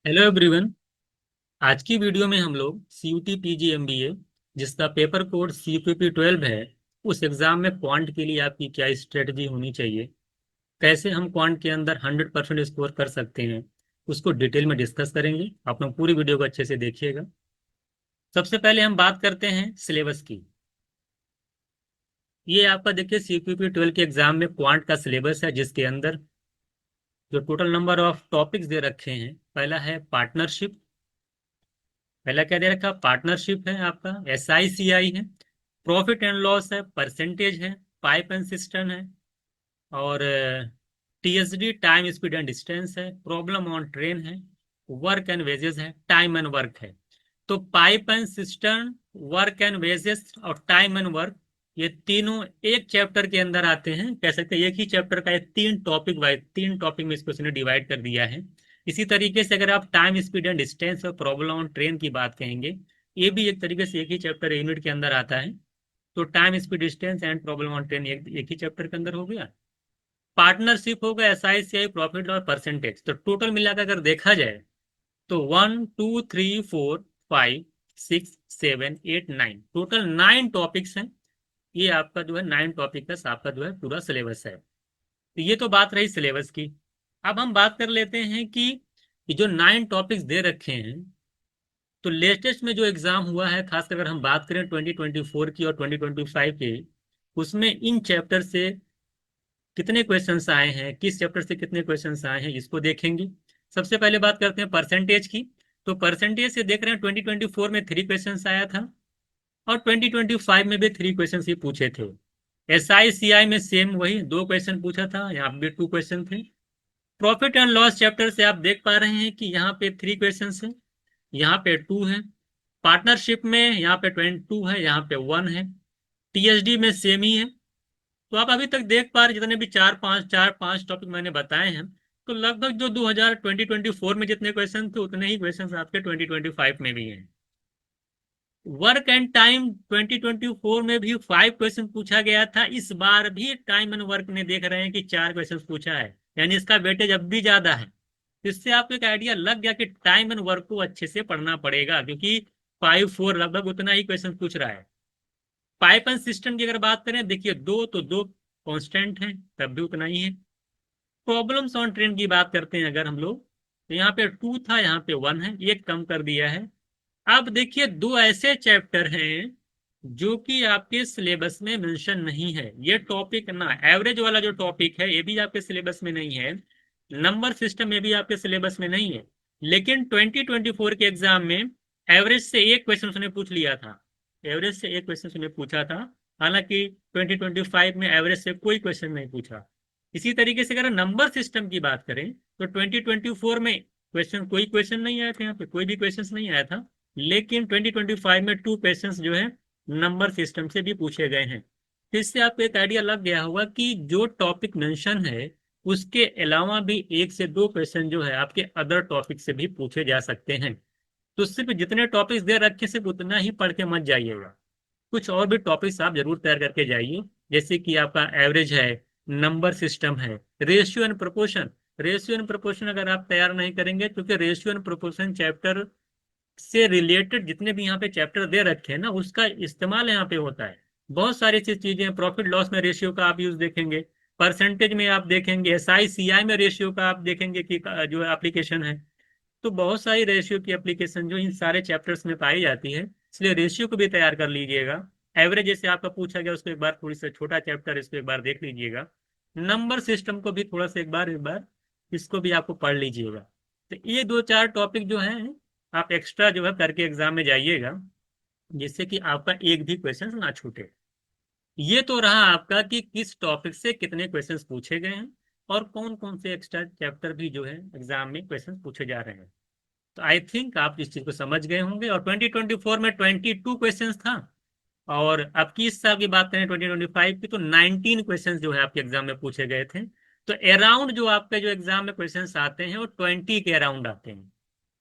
Hello everyone. आज की video में हम लोग CUT PG MBA जिसका पेपर कोड CQP 12 है, उस एग्जाम में क्वांट के लिए आपकी क्या स्ट्रेटजी होनी चाहिए, कैसे हम क्वांट के अंदर 100% स्कोर कर सकते हैं, उसको डिटेल में डिस्कस करेंगे। आप लोग पूरी वीडियो को अच्छे से देखिएगा। सबसे पहले हम बात करते हैं सिलेबस की। ये आपका देखिए CQP 12 के एग्जाम में क्वांट का सिलेबस है, जिसके अंदर जो टोटल नंबर ऑफ टॉपिक्स दे रखे हैं, पहला है पार्टनरशिप। पहला क्या दे रखा, पार्टनरशिप है, आपका SICI है, प्रॉफिट एंड लॉस है, परसेंटेज है, पाइप एंड सिस्टम है, और TSD time speed and distance है, प्रॉब्लम ऑन ट्रेन है, वर्क एंड वेजेस है, टाइम एंड वर्क है। तो pipe and system, work and wages और टाइम एंड वर्क, ये तीनों एक चैप्टर के अंदर आते हैं। कह सकते हैं एक ही चैप्टर का ये तीन टॉपिक में इसको इसने डिवाइड कर दिया है। इसी तरीके से अगर आप टाइम स्पीड एंड डिस्टेंस और प्रॉब्लम ऑन ट्रेन की बात कहेंगे, ये भी एक तरीके से एक ही चैप्टर यूनिट के अंदर आता है। तो time speed distance and problem on train एक ही चैप्टर के अंदर हो गया। पार्टनरशिप होगा SICI, प्रॉफिट और परसेंटेज। तो टोटल मिलाकर अगर देखा जाए तो 1 2 3 4 5 6 7 8 9, टोटल 9 टॉपिक्स हैं। ये आपका जो है 9 टॉपिक का आपका जो है पूरा सिलेबस है। तो ये तो बात रही सिलेबस की। अब हम बात कर लेते हैं कि ये जो 9 टॉपिक्स दे रखे हैं, तो लेटेस्ट में जो एग्जाम हुआ है, खासकर अगर हम बात करें 2024 की और 2025 की, उसमें इन चैप्टर से कितने क्वेश्चंस आए हैं, किस चैप्टर से कितने क्वेश्चंस आए हैं, इसको देखेंगे। सबसे पहले बात करते हैं परसेंटेज की। तो परसेंटेज से देख रहे हैं 2024 में 3 क्वेश्चंस आया था, और 2025 में भी 3 क्वेश्चंस ही पूछे थे। SICI में सेम वही 2 क्वेश्चन पूछा था, यहाँ पे भी 2 क्वेश्चन थे। प्रॉफिट एंड लॉस चैप्टर से आप देख पा रहे हैं कि यहाँ पे 3 क्वेश्चन है, यहाँ पे 2 है। पार्टनरशिप में यहाँ पे 22 है, यहाँ पे 1 है। TSD में सेम ही है। तो आप अभी तक देख पा रहे जितने भी चार पांच टॉपिक मैंने बताए हैं, तो लगभग जो 2024 में जितने क्वेश्चन थे, उतने ही क्वेश्चन आपके 2025 में भी हैं। वर्क एंड टाइम 2024 में भी 5 क्वेश्चन पूछा गया था। इस बार भी टाइम एंड वर्क में देख रहे हैं कि 4 क्वेश्चन पूछा है, यानी इसका वेटेज अब भी ज्यादा है। तो इससे आपको एक आइडिया लग गया कि टाइम एंड वर्क को अच्छे से पढ़ना पड़ेगा, क्योंकि 5 4 लगभग उतना ही क्वेश्चन पूछ रहा है। पाइप एंड सिस्टम की अगर बात करें, देखिए दो कांस्टेंट हैं, तब भी उतना ही है। प्रॉब्लम्स ऑन ट्रेन की बात करते हैं अगर हम लोग, तो यहाँ पे 2 था, यहाँ पे 1 है, एक कम कर दिया है। अब देखिए दो ऐसे चैप्टर हैं जो कि आपके सिलेबस में मेंशन नहीं है। ये टॉपिक ना, एवरेज वाला जो टॉपिक है, ये भी आपके सिलेबस में नहीं है। नंबर सिस्टम में भी आपके सिलेबस में नहीं है। लेकिन 2024 के एग्जाम में एवरेज से एक क्वेश्चन उसने पूछ लिया था। एवरेज से एक क्वेश्चन उसने पूछा था। हालांकि 2025 में एवरेज से कोई क्वेश्चन नहीं पूछा। इसी तरीके से अगर नंबर सिस्टम की बात करें, तो 2024 में कोई क्वेश्चन नहीं आया था, यहाँ पे कोई भी क्वेश्चन नहीं आया था। लेकिन 2025 में 2 क्वेश्चंस जो है नंबर सिस्टम से भी पूछे गए हैं। तो इससे आपको एक आइडिया लग गया होगा कि जो टॉपिक मेंशन है, उसके अलावा भी 1 से 2 क्वेश्चन जो है आपके अदर टॉपिक से भी पूछे जा सकते हैं। तो सिर्फ जितने टॉपिक्स दे रखे सिर्फ उतना ही पढ़ के मत जाइएगा, कुछ और भी टॉपिक्स आप जरूर तैयार करके जाइए। जैसे कि आपका एवरेज है, नंबर सिस्टम है, ratio and proportion. Ratio and proportion अगर आप तैयार नहीं करेंगे, क्योंकि रेशियो एंड प्रोपोर्शन चैप्टर से रिलेटेड जितने भी यहाँ पे चैप्टर दे रखे हैं ना, उसका इस्तेमाल यहाँ पे होता है। बहुत सारी चीजें, प्रॉफिट लॉस में रेशियो का आप यूज देखेंगे, परसेंटेज में आप देखेंगे, SICI में रेशियो का आप देखेंगे कि जो एप्लीकेशन है। तो बहुत सारी रेशियो की एप्लीकेशन जो इन सारे चैप्टर्स में पाई जाती है, इसलिए रेशियो को भी तैयार कर लीजिएगा। एवरेज जैसे आपका पूछा गया, उसको एक बार थोड़ी सा छोटा चैप्टर, इसको एक बार देख लीजिएगा। नंबर सिस्टम को भी थोड़ा सा एक बार इसको भी आपको पढ़ लीजिएगा। तो ये 2 4 टॉपिक जो हैं, आप एक्स्ट्रा जो है करके एग्जाम में जाइएगा, जिससे कि आपका एक भी क्वेश्चन ना छूटे। ये तो रहा आपका कि किस टॉपिक से कितने क्वेश्चंस पूछे गए हैं, और कौन कौन से एक्स्ट्रा चैप्टर भी जो है एग्जाम में क्वेश्चंस पूछे जा रहे हैं। तो आई थिंक आप इस चीज को समझ गए होंगे। और 2024 में 22 क्वेश्चंस था, और अब की इस साल की बात करें 2025 की, तो 19 क्वेश्चंस जो है आपके एग्जाम में पूछे गए थे। तो अराउंड जो आपके जो एग्जाम में क्वेश्चंस आते हैं, वो 20 के अराउंड आते हैं।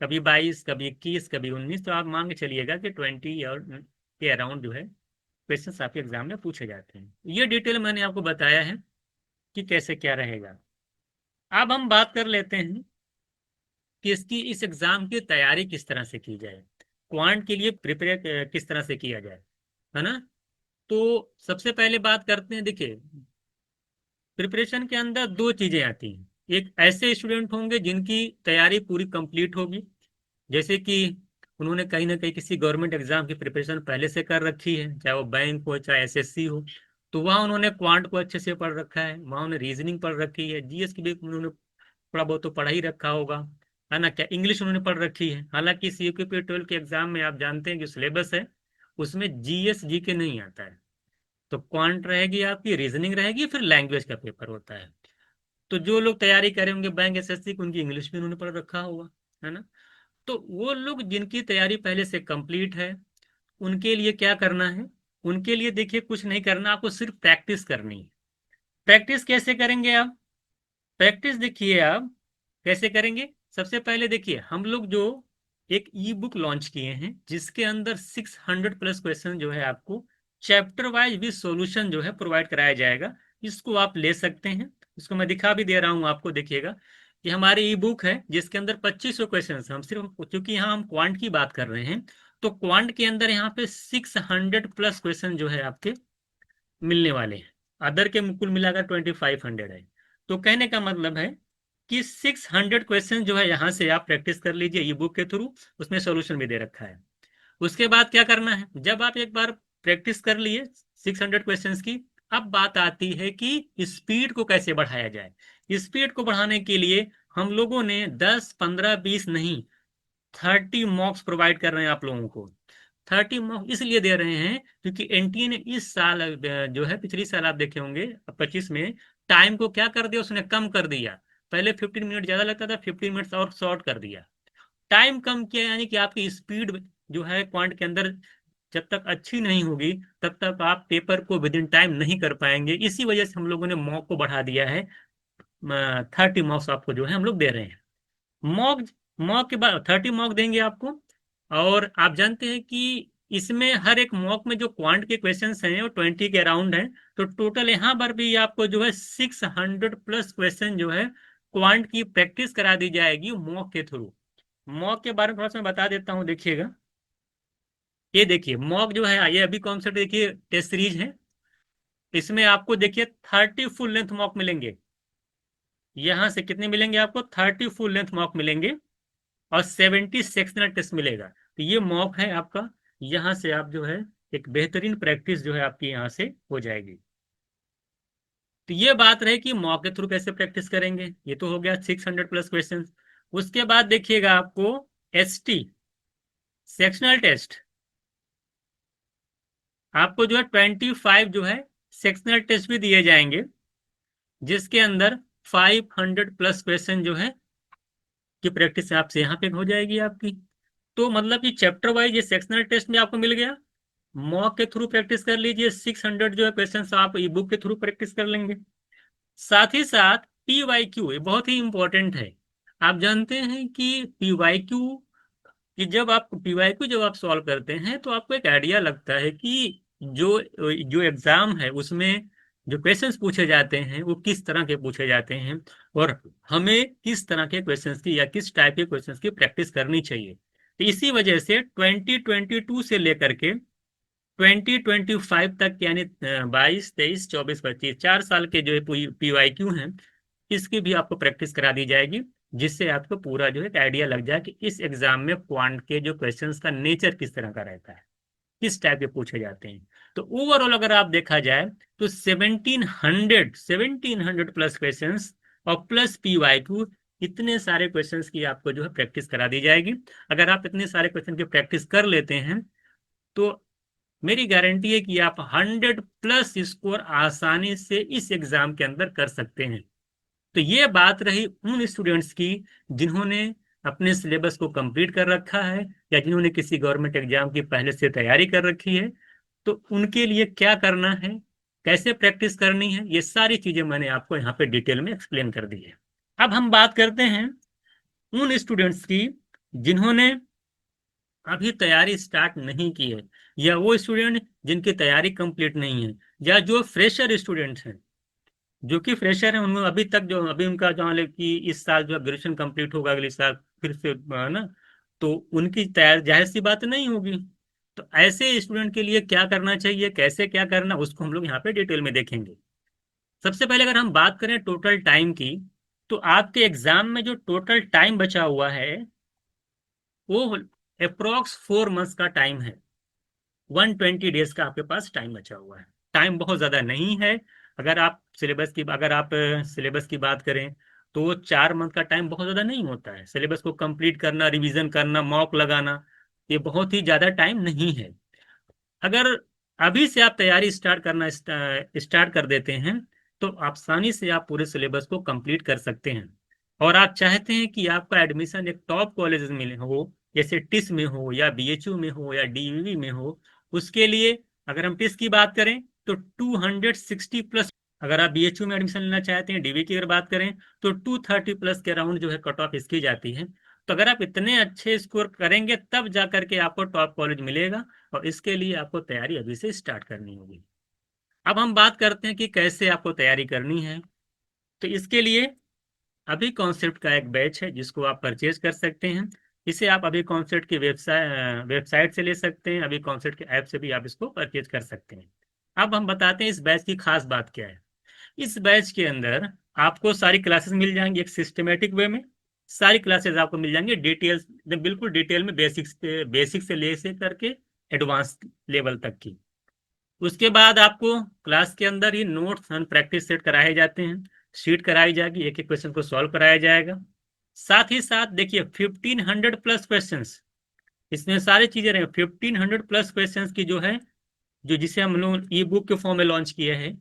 कभी 22, कभी 21, कभी 19। तो आप मान के चलिएगा कि 20 और के अराउंड जो है क्वेश्चंस आपके एग्जाम में पूछे जाते हैं। ये डिटेल मैंने आपको बताया है कि कैसे क्या रहेगा। अब हम बात कर लेते हैं कि इसकी इस एग्जाम की तैयारी किस तरह से की जाए, क्वांट के लिए प्रिपेयर किस तरह से किया जाए, है ना। तो सबसे पहले बात करते हैं, देखिए प्रिपरेशन के अंदर दो चीजें आती हैं। एक ऐसे स्टूडेंट होंगे जिनकी तैयारी पूरी कंप्लीट होगी, जैसे कि उन्होंने कहीं ना कहीं किसी गवर्नमेंट एग्जाम की प्रिपरेशन पहले से कर रखी है, चाहे वो बैंक हो चाहे एसएससी हो। तो वहाँ उन्होंने क्वांट को अच्छे से पढ़ रखा है, वहाँ उन्होंने रीजनिंग पढ़ रखी है, जीएस की भी उन्होंने थोड़ा बहुत तो पढ़ा ही रखा होगा, है ना। क्या इंग्लिश उन्होंने पढ़ रखी है, हालांकि सीयूपी 12 के एग्जाम में आप जानते हैं कि सिलेबस है उसमें जीएस जीके नहीं आता है। तो क्वांट रहेगी, आपकी रीजनिंग रहेगी, फिर लैंग्वेज का पेपर होता है। तो जो लोग तैयारी करे होंगे बैंक एसएससी की, उनकी इंग्लिश भी उन्होंने पढ़ रखा होगा, है ना। तो वो लोग जिनकी तैयारी पहले से कंप्लीट है, उनके लिए क्या करना है, उनके लिए देखिए कुछ नहीं करना, आपको सिर्फ प्रैक्टिस करनी है। प्रैक्टिस कैसे करेंगे आप, प्रैक्टिस देखिए आप कैसे करेंगे। सबसे पहले देखिए हम लोग जो एक ई बुक लॉन्च किए हैं जिसके अंदर 600 प्लस क्वेश्चन जो है आपको चैप्टर वाइज भी सॉल्यूशन जो है प्रोवाइड कराया जाएगा। इसको आप ले सकते हैं, इसको मैं दिखा भी दे रहा हूं आपको, देखिएगा कि हमारी ई बुक है जिसके अंदर 2500 क्वेश्चन। हम सिर्फ क्योंकि यहाँ हम क्वांट की बात कर रहे हैं, तो क्वांट के अंदर यहाँ पे 600 प्लस क्वेश्चन जो है आपके मिलने वाले हैं। अदर के कुल मिलाकर 2500 है। तो कहने का मतलब है कि 600 क्वेश्चन जो है यहाँ से आप प्रैक्टिस कर लीजिए ई बुक के थ्रू, उसमें सोल्यूशन भी दे रखा है। उसके बाद क्या करना है, जब आप एक बार प्रैक्टिस कर लिए 600 क्वेश्चंस की, अब बात आती है कि स्पीड को कैसे बढ़ाया जाए। स्पीड को बढ़ाने के लिए हम लोगों ने 10 15 20 नहीं, 30 मॉक्स प्रोवाइड कर रहे हैं आप लोगों को। 30 मॉक्स इसलिए दे रहे हैं क्योंकि एनटीए ने इस साल जो है, पिछली साल आप देखे होंगे 25 में, टाइम को क्या कर दिया, उसने कम कर दिया। पहले 15 मिनट ज्यादा लगता था, 15 मिनट और शॉर्ट कर दिया, टाइम कम किया, यानी कि आपकी स्पीड जो है क्वांट के अंदर जब तक अच्छी नहीं होगी तब तक आप पेपर को विद इन टाइम नहीं कर पाएंगे। इसी वजह से हम लोगों ने मॉक को बढ़ा दिया है। 30 मॉक्स आपको जो है हम लोग दे रहे हैं। मॉक मॉक के बाद 30 मॉक देंगे आपको। और आप जानते हैं कि इसमें हर एक मॉक में जो क्वांट के क्वेश्चंस हैं वो 20 के अराउंड हैं। तो टोटल यहाँ पर भी आपको जो है 600 प्लस क्वेश्चन जो है क्वांट की प्रैक्टिस करा दी जाएगी मॉक के थ्रू। मॉक के बारे में थोड़ा सा मैं बता देता हूँ, देखिएगा। ये देखिए मॉक जो है, ये अभी कौन सा देखिए टेस्ट सीरीज है, इसमें आपको देखिए 30 फुल लेंथ मॉक मिलेंगे। यहां से कितने मिलेंगे आपको, 30 फुल लेंथ मॉक मिलेंगे और 70 सेक्शनल टेस्ट मिलेगा। तो ये मॉक है आपका, यहाँ से आप जो है एक बेहतरीन प्रैक्टिस जो है आपकी यहाँ से हो जाएगी। तो ये बात रहे कि मॉक के थ्रू कैसे प्रैक्टिस करेंगे, ये तो हो गया 600 प्लस क्वेश्चन। उसके बाद देखिएगा आपको एसटी सेक्शनल टेस्ट, आपको जो है 25 जो है सेक्शनल टेस्ट भी दिए जाएंगे, जिसके अंदर 500 प्लस क्वेश्चन जो है की प्रैक्टिस आपसे यहाँ पे हो जाएगी आपकी। तो मतलब कि चैप्टर वाइज ये सेक्शनल टेस्ट में आपको मिल गया, मॉक के थ्रू प्रैक्टिस कर लीजिए, 600 जो है क्वेश्चन आप ई बुक के थ्रू प्रैक्टिस कर लेंगे। साथ ही साथ पीवाईक्यू ये बहुत ही इंपॉर्टेंट है। आप जानते हैं कि पीवाईक्यू कि जब आप सॉल्व करते हैं तो आपको एक आइडिया लगता है कि जो जो एग्जाम है उसमें जो क्वेश्चंस पूछे जाते हैं वो किस तरह के पूछे जाते हैं, और हमें किस तरह के क्वेश्चंस की या किस टाइप के क्वेश्चंस की प्रैक्टिस करनी चाहिए। तो इसी वजह से 2022 से लेकर के 2025 तक, यानी 22 23 24 25 4 साल के जो पीवाईक्यू हैं, इसकी भी आपको प्रैक्टिस करा दी जाएगी, जिससे आपको पूरा जो है एक आइडिया लग जाए कि इस एग्जाम में क्वांट के जो क्वेश्चंस का नेचर किस तरह का रहता है, किस टाइप के पूछे जाते हैं। तो ओवरऑल अगर आप देखा जाए तो 1700 प्लस क्वेश्चंस और प्लस पीवाईक्यू, इतने सारे क्वेश्चंस की आपको जो है प्रैक्टिस करा दी जाएगी। अगर आप इतने सारे क्वेश्चन की प्रैक्टिस कर लेते हैं तो मेरी गारंटी है कि आप 100 प्लस स्कोर आसानी से इस एग्जाम के अंदर कर सकते हैं। तो ये बात रही उन स्टूडेंट्स की जिन्होंने अपने सिलेबस को कंप्लीट कर रखा है या जिन्होंने किसी गवर्नमेंट एग्जाम की पहले से तैयारी कर रखी है। तो उनके लिए क्या करना है, कैसे प्रैक्टिस करनी है, ये सारी चीजें मैंने आपको यहाँ पे डिटेल में एक्सप्लेन कर दी है। अब हम बात करते हैं उन स्टूडेंट्स की जिन्होंने अभी तैयारी स्टार्ट नहीं की है, या वो स्टूडेंट जिनकी तैयारी कंप्लीट नहीं है, या जो फ्रेशर स्टूडेंट्स हैं। जो कि फ्रेशर है उनको अभी तक जो अभी उनका जो है कि इस साल जो ग्रेजुएशन कंप्लीट होगा अगले साल फिर से ना, तो उनकी तैयार जाहिर सी बात नहीं होगी। तो ऐसे स्टूडेंट के लिए क्या करना चाहिए, कैसे क्या करना, उसको हम लोग यहाँ पे डिटेल में देखेंगे। सबसे पहले अगर हम बात करें टोटल टाइम की, तो आपके एग्जाम में जो टोटल टाइम बचा हुआ है वो अप्रोक्स 4 मंथ्स का टाइम है। 120 डेज का आपके पास टाइम बचा हुआ है। टाइम बहुत ज़्यादा नहीं है। अगर आप सिलेबस की बात करें तो वो 4 मंथ का टाइम बहुत ज़्यादा नहीं होता है। सिलेबस को कंप्लीट करना, रिवीजन करना, मॉक लगाना, ये बहुत ही ज़्यादा टाइम नहीं है। अगर अभी से आप तैयारी स्टार्ट कर देते हैं तो आसानी से आप पूरे सिलेबस को कंप्लीट कर सकते हैं। और आप चाहते हैं कि आपका एडमिशन एक टॉप कॉलेज में हो, जैसे टिस में हो या बीएचयू में हो या डीवीवी में हो, उसके लिए अगर हम टिस की बात करें तो 260 प्लस। अगर आप बीएचयू में एडमिशन लेना चाहते हैं, डीवी की अगर बात करें तो 230 प्लस के अराउंड जो है कट ऑफ इसकी जाती है। तो अगर आप इतने अच्छे स्कोर करेंगे तब जा करके आपको टॉप कॉलेज मिलेगा, और इसके लिए आपको तैयारी अभी से स्टार्ट करनी होगी। अब हम बात करते हैं कि कैसे आपको तैयारी करनी है। तो इसके लिए अभी कॉन्सेप्ट का एक बैच है जिसको आप परचेज कर सकते हैं। इसे आप अभी कॉन्सेप्ट की वेबसाइट से ले सकते हैं, अभी कॉन्सेप्ट के ऐप से भी आप इसको परचेज कर सकते हैं। अब हम बताते हैं इस बैच की खास बात क्या है। इस बैच के अंदर आपको सारी क्लासेस मिल जाएंगी एक सिस्टमेटिक वे में। सारी क्लासेस आपको मिल जाएंगी डिटेल्स, बिल्कुल डिटेल में, बेसिक से ले से करके एडवांस लेवल तक की। उसके बाद आपको क्लास के अंदर ही नोट्स एंड प्रैक्टिस सेट कराए जाते हैं। शीट कराई जाएगी, एक एक क्वेश्चन को सॉल्व कराया जाएगा। साथ ही साथ देखिए 1500 प्लस क्वेश्चंस, इसमें सारी चीजें रहेंगी। 1500 प्लस क्वेश्चंस की जो है, जो जिसे हम लोग ई बुक के फॉर्म में लॉन्च किया है,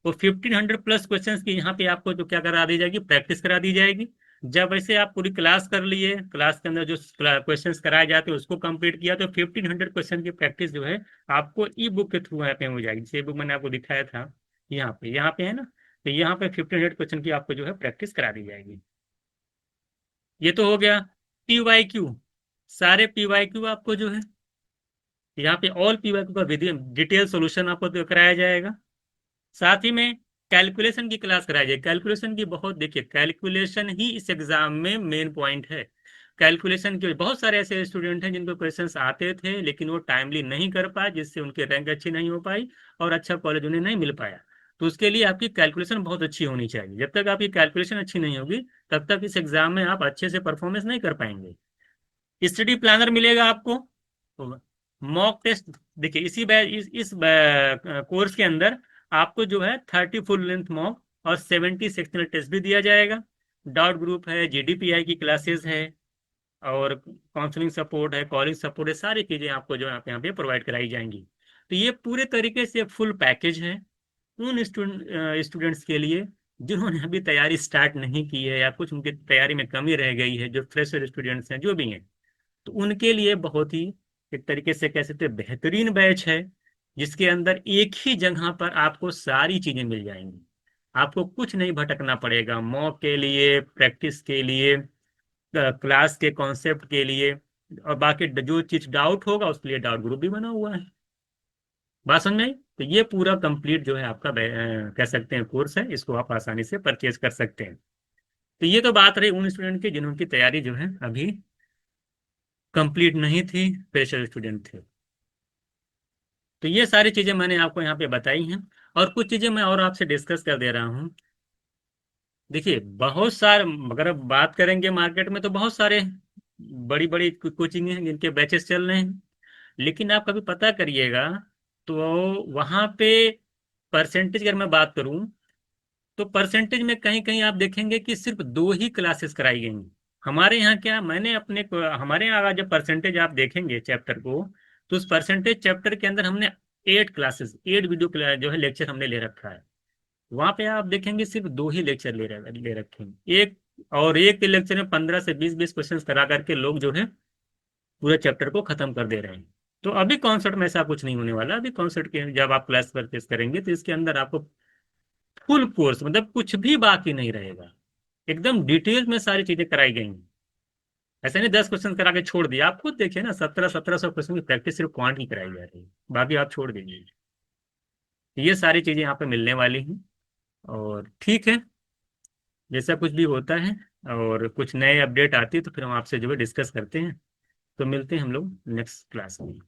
वो 1500 प्लस क्वेश्चंस की यहाँ पे आपको जो क्या करा दी जाएगी, प्रैक्टिस करा दी जाएगी। जब वैसे आप पूरी क्लास कर लिए, क्लास के अंदर जो क्वेश्चंस कराए जाते हैं उसको कंप्लीट किया, तो 1500 क्वेश्चन की प्रैक्टिस जो है आपको ई बुक के थ्रू यहाँ पे हो जाएगी। जैसे बुक मैंने आपको दिखाया था, यहाँ पे है ना, तो यहाँ पे 1500 क्वेश्चन की आपको जो है प्रैक्टिस करा दी जाएगी। ये तो हो गया पीवाईक्यू। सारे पीवाईक्यू आपको जो है यहाँ पे ऑल पीवाईक्यू का डिटेल सोल्यूशन आपको तो कराया जाएगा। साथ ही में कैलकुलेशन की क्लास कराई जाए। कैलकुलेशन की बहुत, देखिए कैलकुलेशन ही इस एग्जाम में मेन पॉइंट है। कैलकुलेशन के बहुत सारे ऐसे स्टूडेंट हैं जिनको क्वेश्चंस आते थे लेकिन वो टाइमली नहीं कर पाए, जिससे उनकी रैंक अच्छी नहीं हो पाई और अच्छा कॉलेज उन्हें नहीं मिल पाया। तो उसके लिए आपकी कैलकुलेशन बहुत अच्छी होनी चाहिए। जब तक आपकी कैलकुलेशन अच्छी नहीं होगी तब तक इस एग्जाम में आप अच्छे से परफॉर्मेंस नहीं कर पाएंगे। स्टडी प्लानर मिलेगा आपको, मॉक टेस्ट। देखिए इस कोर्स के अंदर आपको जो है 30 फुल लेंथ मॉक और 70 सेक्शनल टेस्ट भी दिया जाएगा। डाउट ग्रुप है, जीडीपीआई की क्लासेस है, और काउंसलिंग सपोर्ट है, कॉलेज सपोर्ट है, सारी चीजें आपको जो है आप यहाँ पे प्रोवाइड कराई जाएंगी। तो ये पूरे तरीके से फुल पैकेज है उन स्टूडेंट्स के लिए जिन्होंने अभी तैयारी स्टार्ट नहीं की है, या कुछ उनकी तैयारी में कमी रह गई है, जो फ्रेशर स्टूडेंट्स हैं जो भी हैं। तो उनके लिए बहुत ही एक तरीके से कह सकते हैं बेहतरीन बैच है, जिसके अंदर एक ही जगह पर आपको सारी चीजें मिल जाएंगी। आपको कुछ नहीं भटकना पड़ेगा, मॉक के लिए, प्रैक्टिस के लिए, क्लास के कॉन्सेप्ट के लिए, और बाकी जो चीज डाउट होगा उसके लिए डाउट ग्रुप भी बना हुआ है। बात समझ में आई? तो ये पूरा कंप्लीट जो है आपका कह सकते हैं कोर्स है, इसको आप आसानी से परचेज कर सकते हैं। तो ये तो बात रही उन स्टूडेंट की जिनकी तैयारी जो है अभी कंप्लीट नहीं थी, फ्रेशर स्टूडेंट थे। तो ये सारी चीजें मैंने आपको यहाँ पे बताई हैं, और कुछ चीजें मैं और आपसे डिस्कस कर दे रहा हूँ। देखिए बहुत सारे, अगर अब बात करेंगे मार्केट में तो बहुत सारे बड़ी बड़ी कोचिंग हैं जिनके बैचेस चल रहे हैं, लेकिन आप कभी पता करिएगा तो वहाँ पे परसेंटेज अगर मैं बात करूँ तो परसेंटेज में कहीं कहीं आप देखेंगे कि सिर्फ 2 ही क्लासेस कराई गई हैं। हमारे यहाँ क्या, हमारे यहाँ जब परसेंटेज आप देखेंगे चैप्टर को, तो उस परसेंटेज चैप्टर के अंदर हमने 8 क्लासेस, 8 वीडियो जो है लेक्चर हमने ले रखा है। वहां पे आप देखेंगे सिर्फ 2 ही लेक्चर ले रखे हैं। एक के लेक्चर में 15 से 20 क्वेश्चन करा करके लोग जो है पूरे चैप्टर को खत्म कर दे रहे हैं। तो अभी कॉन्सेप्ट में ऐसा कुछ नहीं होने वाला। अभी कॉन्सेप्ट के जब आप क्लास परचेस करेंगे तो इसके अंदर आपको फुल कोर्स, मतलब कुछ भी बाकी नहीं रहेगा, एकदम डिटेल में सारी चीजें कराई गई हैं। ऐसे नहीं 10 क्वेश्चन करा के छोड़ दिया। आप खुद देखिए ना, 1700 क्वेश्चन की प्रैक्टिस सिर्फ क्वांट की कराई जा रही है, बाकी आप छोड़ दीजिए। ये सारी चीजें यहाँ पे मिलने वाली हैं। और ठीक है, जैसा कुछ भी होता है और कुछ नए अपडेट आती है तो फिर हम आपसे जो है डिस्कस करते हैं। तो मिलते हैं हम लोग नेक्स्ट क्लास में।